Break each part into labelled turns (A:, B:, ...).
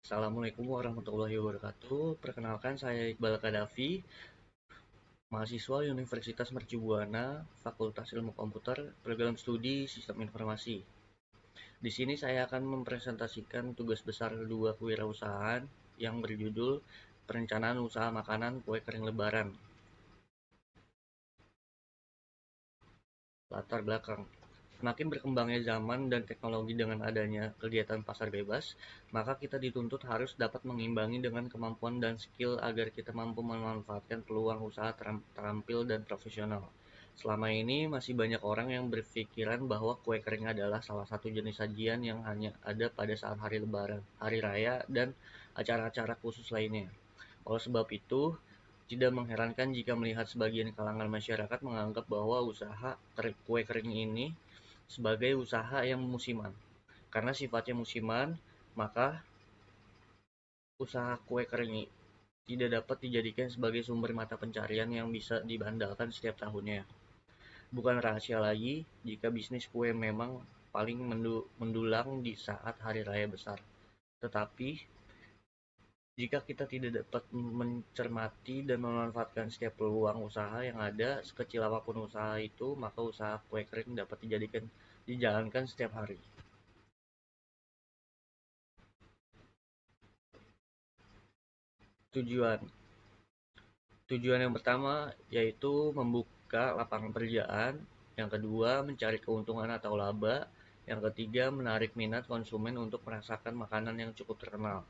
A: Assalamualaikum warahmatullahi wabarakatuh. Perkenalkan, saya Iqbal Kadafi, mahasiswa Universitas Mercu Buana, Fakultas Ilmu Komputer, Program Studi Sistem Informasi. Di sini saya akan mempresentasikan tugas besar dua kewirausahaan yang berjudul Perencanaan Usaha Makanan Kue Kering Lebaran. Latar belakang. Semakin berkembangnya zaman dan teknologi dengan adanya kegiatan pasar bebas, maka kita dituntut harus dapat mengimbangi dengan kemampuan dan skill agar kita mampu memanfaatkan peluang usaha terampil dan profesional. Selama ini masih banyak orang yang berpikiran bahwa kue kering adalah salah satu jenis sajian yang hanya ada pada saat hari lebaran, hari raya, dan acara-acara khusus lainnya. Oleh sebab itu, tidak mengherankan jika melihat sebagian kalangan masyarakat menganggap bahwa usaha kue kering ini sebagai usaha yang musiman. Karena sifatnya musiman, maka usaha kue kering tidak dapat dijadikan sebagai sumber mata pencarian yang bisa diandalkan setiap tahunnya. Bukan rahasia lagi jika bisnis kue memang paling mendulang di saat hari raya besar. Tetapi, jika kita tidak dapat mencermati dan memanfaatkan setiap peluang usaha yang ada, sekecil apapun usaha itu, maka usaha kue kering dapat dijalankan setiap hari. Tujuan Tujuan yang pertama yaitu membuka lapangan pekerjaan, yang kedua mencari keuntungan atau laba, yang ketiga menarik minat konsumen untuk merasakan makanan yang cukup terkenal,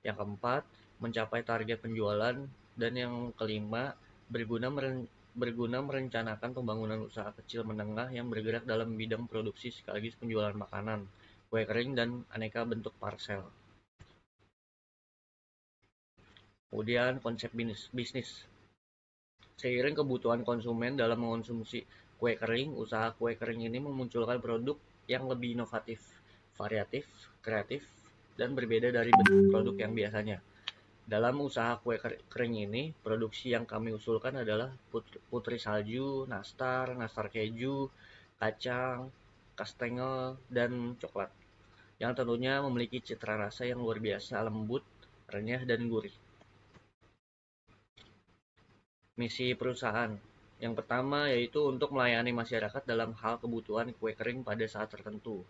A: yang keempat mencapai target penjualan, dan yang kelima berguna merencanakan pembangunan usaha kecil menengah yang bergerak dalam bidang produksi sekaligus penjualan makanan, kue kering, dan aneka bentuk parcel. Kemudian konsep bisnis. Seiring kebutuhan konsumen dalam mengonsumsi kue kering, usaha kue kering ini memunculkan produk yang lebih inovatif, variatif, kreatif, dan berbeda dari bentuk produk yang biasanya. Dalam usaha kue kering ini, produksi yang kami usulkan adalah putri salju, nastar, nastar keju, kacang, kastengel, dan coklat, yang tentunya memiliki citra rasa yang luar biasa lembut, renyah, dan gurih. Misi perusahaan. Yang pertama yaitu untuk melayani masyarakat dalam hal kebutuhan kue kering pada saat tertentu,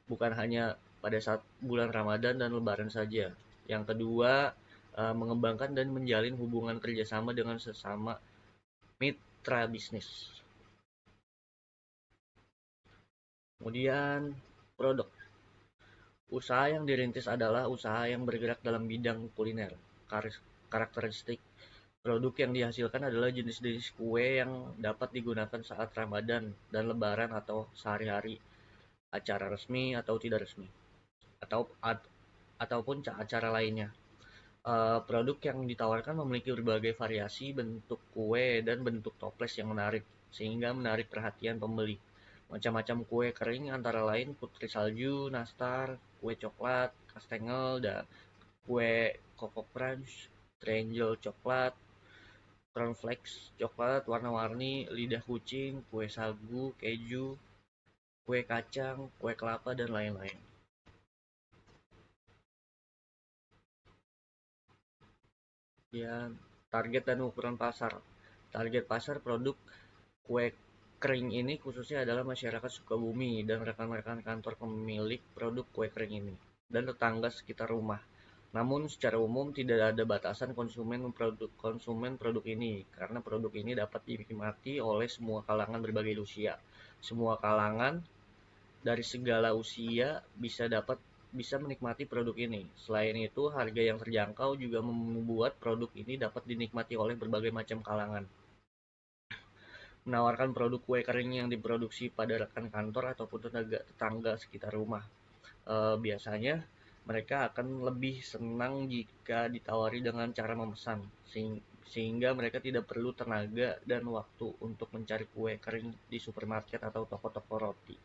A: bukan hanya pada saat bulan Ramadan dan Lebaran saja. Yang kedua, mengembangkan dan menjalin hubungan kerjasama dengan sesama mitra bisnis. Kemudian, produk. Usaha yang dirintis adalah usaha yang bergerak dalam bidang kuliner. Karakteristik produk yang dihasilkan adalah jenis-jenis kue yang dapat digunakan saat Ramadan dan Lebaran atau sehari-hari, acara resmi atau tidak resmi, atau ataupun acara lainnya. Produk yang ditawarkan memiliki berbagai variasi bentuk kue dan bentuk toples yang menarik, sehingga menarik perhatian pembeli. Macam-macam kue kering antara lain putri salju, nastar, kue coklat, kastengel, dan kue Coco Crunch, triangle coklat, cornflakes coklat warna-warni, lidah kucing, kue sagu, keju, kue kacang, kue kelapa, dan lain-lain. Ya, target dan ukuran pasar. Target pasar produk kue kering ini khususnya adalah masyarakat Sukabumi dan rekan-rekan kantor pemilik produk kue kering ini, dan tetangga sekitar rumah. Namun secara umum tidak ada batasan konsumen produk ini, karena produk ini dapat dinikmati oleh semua kalangan berbagai usia. Semua kalangan dari segala usia bisa menikmati produk ini. Selain itu, harga yang terjangkau juga membuat produk ini dapat dinikmati oleh berbagai macam kalangan. Menawarkan produk kue kering yang diproduksi pada rekan kantor ataupun tetangga sekitar rumah. Biasanya mereka akan lebih senang jika ditawari dengan cara memesan, sehingga mereka tidak perlu tenaga dan waktu untuk mencari kue kering di supermarket atau toko-toko roti.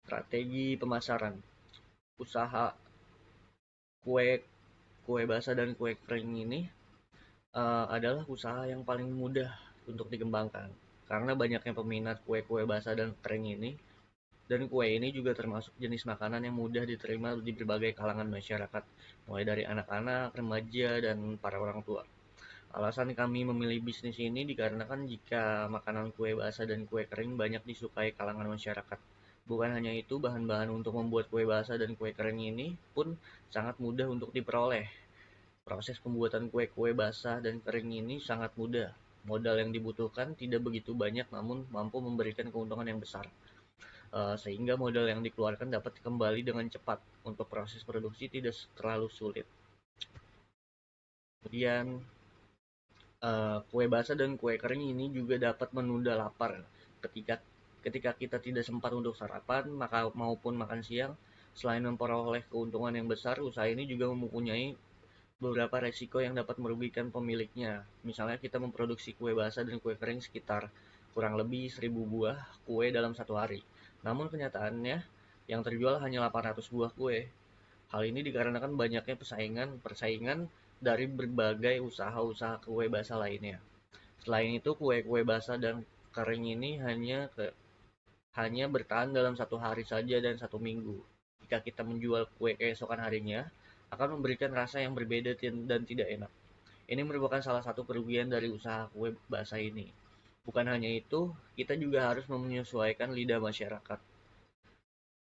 A: Strategi pemasaran. Usaha kue kue basah dan kue kering ini adalah usaha yang paling mudah untuk dikembangkan, karena banyaknya peminat kue-kue basah dan kering ini, Dan kue ini juga termasuk jenis makanan yang mudah diterima di berbagai kalangan masyarakat, mulai dari anak-anak, remaja, dan para orang tua. Alasan kami memilih bisnis ini dikarenakan jika makanan kue basah dan kue kering banyak disukai kalangan masyarakat. Bukan hanya itu, bahan-bahan untuk membuat kue basah dan kue kering ini pun sangat mudah untuk diperoleh. Proses pembuatan kue-kue basah dan kering ini sangat mudah. Modal yang dibutuhkan tidak begitu banyak namun mampu memberikan keuntungan yang besar. Sehingga modal yang dikeluarkan dapat kembali dengan cepat. Untuk proses produksi tidak terlalu sulit. Kemudian kue basah dan kue kering ini juga dapat menunda lapar. Ketika ketika kita tidak sempat untuk sarapan, maka maupun makan siang, selain memperoleh keuntungan yang besar, usaha ini juga mempunyai beberapa resiko yang dapat merugikan pemiliknya. Misalnya kita memproduksi kue basah dan kue kering sekitar kurang lebih 1.000 buah kue dalam satu hari. Namun kenyataannya yang terjual hanya 800 buah kue. Hal ini dikarenakan banyaknya persaingan dari berbagai usaha-usaha kue basah lainnya. Selain itu, kue-kue basah dan kering ini hanya bertahan dalam satu hari saja dan satu minggu. Jika kita menjual kue keesokan harinya, akan memberikan rasa yang berbeda dan tidak enak. Ini merupakan salah satu kerugian dari usaha kue basah ini. Bukan hanya itu, kita juga harus menyesuaikan lidah masyarakat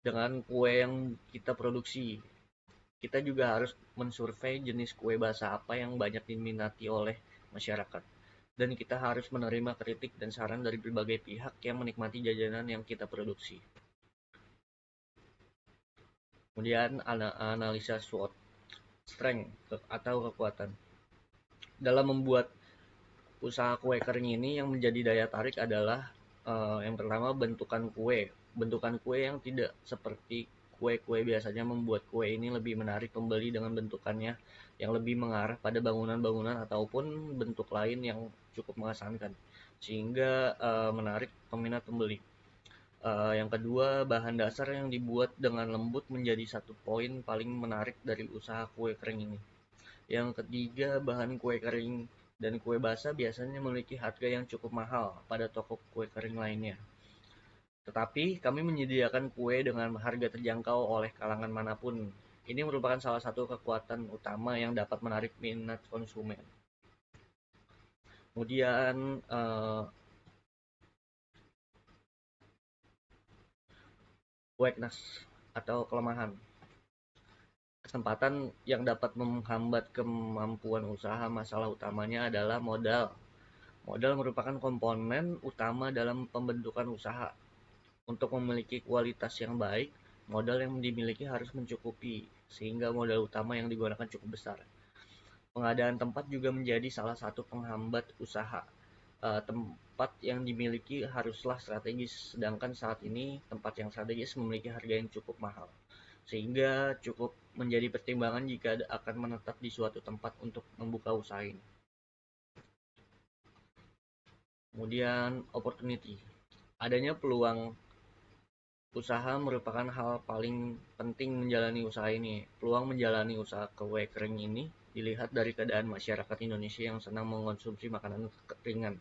A: dengan kue yang kita produksi. Kita juga harus mensurvei jenis kue basah apa yang banyak diminati oleh masyarakat. Dan kita harus menerima kritik dan saran dari berbagai pihak yang menikmati jajanan yang kita produksi. Kemudian analisa SWOT, strength atau kekuatan. Dalam membuat usaha kue kering ini yang menjadi daya tarik adalah yang pertama bentukan kue. Bentukan kue yang tidak seperti kue-kue biasanya membuat kue ini lebih menarik pembeli dengan bentukannya yang lebih mengarah pada bangunan-bangunan ataupun bentuk lain yang cukup mengesankan sehingga menarik peminat pembeli. Yang kedua, bahan dasar yang dibuat dengan lembut menjadi satu poin paling menarik dari usaha kue kering ini. Yang ketiga, bahan kue kering dan kue basah biasanya memiliki harga yang cukup mahal pada toko kue kering lainnya. Tetapi kami menyediakan kue dengan harga terjangkau oleh kalangan manapun. Ini merupakan salah satu kekuatan utama yang dapat menarik minat konsumen. Kemudian weakness atau kelemahan. Kesempatan yang dapat menghambat kemampuan usaha, masalah utamanya adalah modal. Modal merupakan komponen utama dalam pembentukan usaha. Untuk memiliki kualitas yang baik, modal yang dimiliki harus mencukupi, sehingga modal utama yang digunakan cukup besar. Pengadaan tempat juga menjadi salah satu penghambat usaha. Tempat yang dimiliki haruslah strategis, sedangkan saat ini tempat yang strategis memiliki harga yang cukup mahal. Sehingga cukup menjadi pertimbangan jika akan menetap di suatu tempat untuk membuka usaha ini. Kemudian opportunity. Adanya peluang usaha merupakan hal paling penting menjalani usaha ini. Peluang menjalani usaha kue kering ini dilihat dari keadaan masyarakat Indonesia yang senang mengonsumsi makanan ringan.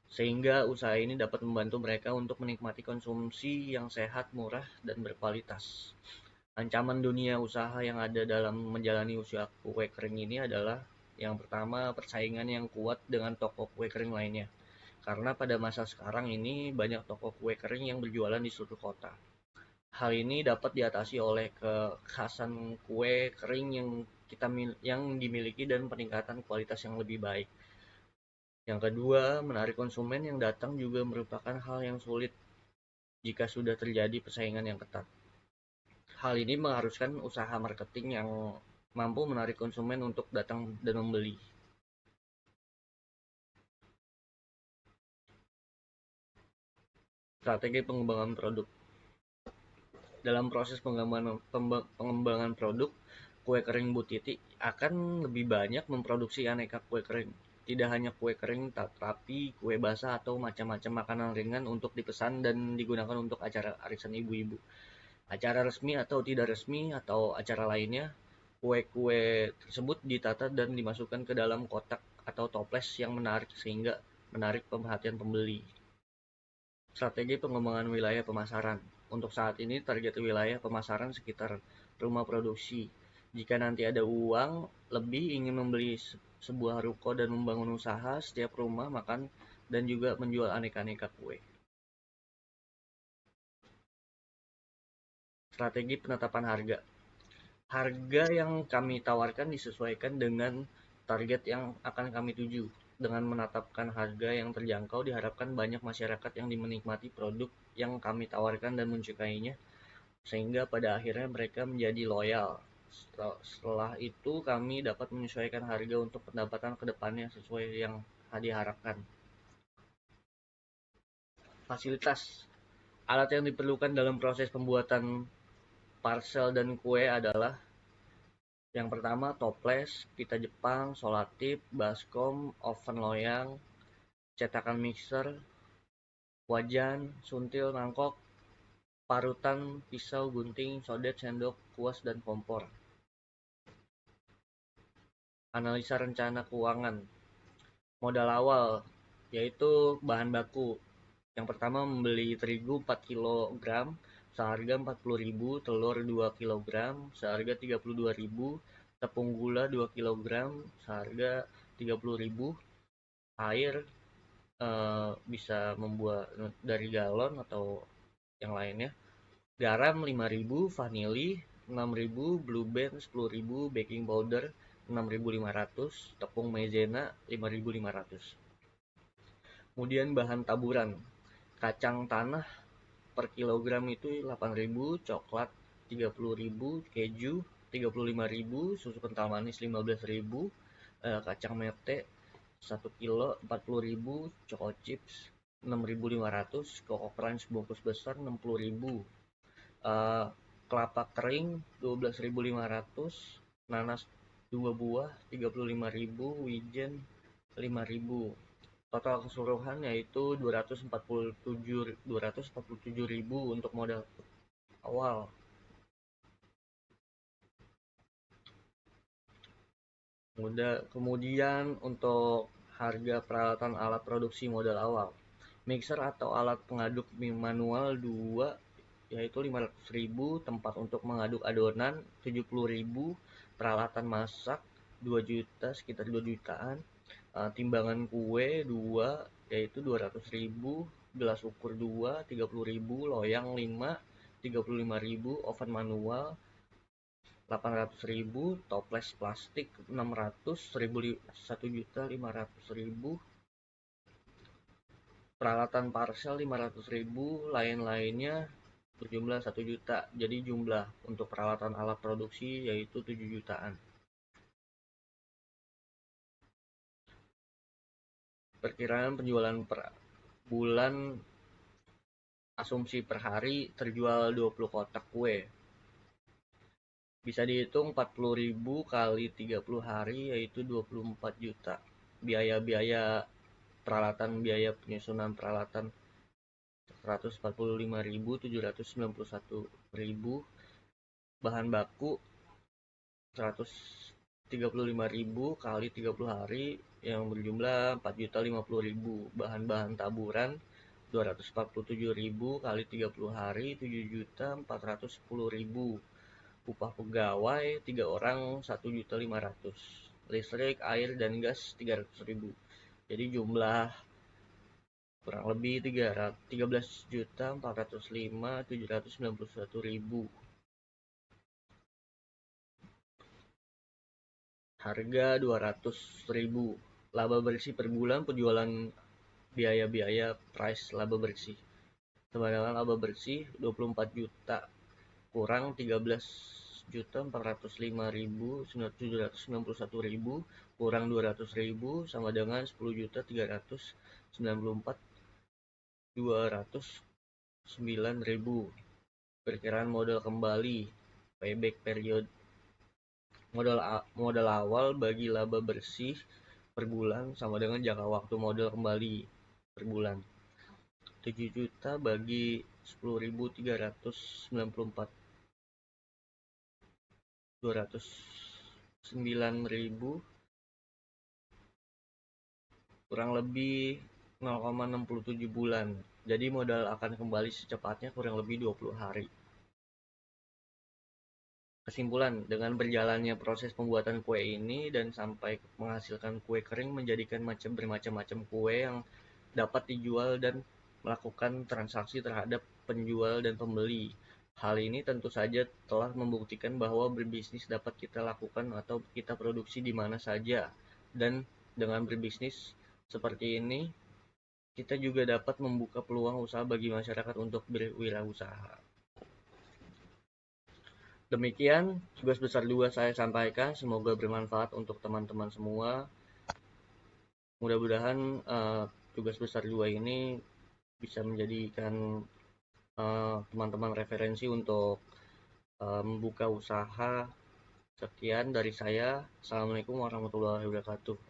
A: Sehingga usaha ini dapat membantu mereka untuk menikmati konsumsi yang sehat, murah, dan berkualitas. Ancaman dunia usaha yang ada dalam menjalani usaha kue kering ini adalah yang pertama, persaingan yang kuat dengan toko kue kering lainnya. Karena pada masa sekarang ini banyak toko kue kering yang berjualan di seluruh kota. Hal ini dapat diatasi oleh kekhasan kue kering yang dimiliki dan peningkatan kualitas yang lebih baik. Yang kedua, menarik konsumen yang datang juga merupakan hal yang sulit jika sudah terjadi persaingan yang ketat. Hal ini mengharuskan usaha marketing yang mampu menarik konsumen untuk datang dan membeli. Strategi pengembangan produk. Dalam proses pengembangan produk, kue kering Bu Titi akan lebih banyak memproduksi aneka kue kering. Tidak hanya kue kering, tapi kue basah atau macam-macam makanan ringan untuk dipesan dan digunakan untuk acara arisan ibu-ibu. Acara resmi atau tidak resmi atau acara lainnya, kue-kue tersebut ditata dan dimasukkan ke dalam kotak atau toples yang menarik sehingga menarik perhatian pembeli. Strategi pengembangan wilayah pemasaran. Untuk saat ini target wilayah pemasaran sekitar rumah produksi. Jika nanti ada uang lebih ingin membeli sebuah ruko dan membangun usaha, setiap rumah makan dan juga menjual aneka-aneka kue. Strategi penetapan harga. Harga yang kami tawarkan disesuaikan dengan target yang akan kami tuju. Dengan menetapkan harga yang terjangkau, diharapkan banyak masyarakat yang menikmati produk yang kami tawarkan dan menyukainya, sehingga pada akhirnya mereka menjadi loyal. Setelah itu, kami dapat menyesuaikan harga untuk pendapatan ke depannya sesuai yang diharapkan. Fasilitas. Alat yang diperlukan dalam proses pembuatan parcel dan kue adalah yang pertama toples, pita Jepang, solatip, baskom, oven loyang, cetakan mixer, wajan, suntil, mangkok, parutan, pisau, gunting, sodet, sendok, kuas, dan kompor. Analisa rencana keuangan. Modal awal, yaitu bahan baku. Yang pertama membeli terigu 4 kg seharga 40.000, telur 2 kg seharga 32.000, tepung gula 2 kg seharga 30.000, air bisa membuat dari galon atau yang lainnya, garam 5.000, vanili 6.000, blue band 10.000, baking powder 6.500, tepung maizena 5.500. Kemudian bahan taburan, kacang tanah per kilogram itu 8.000, coklat 30.000, keju 35.000, susu kental manis 15.000, kacang mete 1 kilo 40.000, choco chips 6.500, Coco Crunch bungkus besar 60.000, kelapa kering 12.500, nanas 2 buah 35.000, wijen 5.000. Total keseluruhan yaitu 247.000 untuk modal awal. Kemudian untuk harga peralatan alat produksi modal awal. Mixer atau alat pengaduk manual 2 yaitu 500.000, tempat untuk mengaduk adonan 70.000, peralatan masak 2 juta, sekitar 2 jutaan, timbangan kue 2 yaitu 200.000, gelas ukur 2 30.000, loyang 5 35.000, oven manual 800.000, toples plastik 600, 1.500.000, peralatan parcel 500.000, lain-lainnya berjumlah 1 juta. Jadi jumlah untuk peralatan alat produksi yaitu 7 jutaan. Perkiraan penjualan per bulan, asumsi per hari terjual 20 kotak kue. Bisa dihitung 40.000 kali 30 hari yaitu 24 juta. Biaya-biaya peralatan, biaya penyusunan peralatan 145.791.000, bahan baku 135.000 kali 30 hari yang berjumlah 4.050.000, bahan-bahan taburan 247.000 kali 30 hari 7.410.000, upah pegawai 3 orang 1.500.000, listrik, air, dan gas 300.000. Jadi jumlah kurang lebih 13.405.791.000. Harga 200.000. Laba bersih per bulan penjualan biaya-biaya price laba bersih. Sebenarnya laba bersih 24 juta kurang 13.405.791.000 kurang 200.000 sama dengan 10.394.209.000. Perkiraan modal kembali payback period. Modal awal bagi laba bersih per bulan sama dengan jangka waktu modal kembali per bulan. 7 juta bagi 10.394, 209.000, kurang lebih 0,67 bulan. Jadi modal akan kembali secepatnya kurang lebih 20 hari. Kesimpulan, dengan berjalannya proses pembuatan kue ini dan sampai menghasilkan kue kering menjadikan bermacam-macam kue yang dapat dijual dan melakukan transaksi terhadap penjual dan pembeli. Hal ini tentu saja telah membuktikan bahwa berbisnis dapat kita lakukan atau kita produksi di mana saja. Dan dengan berbisnis seperti ini, kita juga dapat membuka peluang usaha bagi masyarakat untuk berwirausaha. Demikian tugas besar 2 saya sampaikan, semoga bermanfaat untuk teman-teman semua. Mudah-mudahan tugas besar 2 ini bisa menjadikan teman-teman referensi untuk membuka usaha. Sekian dari saya. Assalamualaikum warahmatullahi wabarakatuh.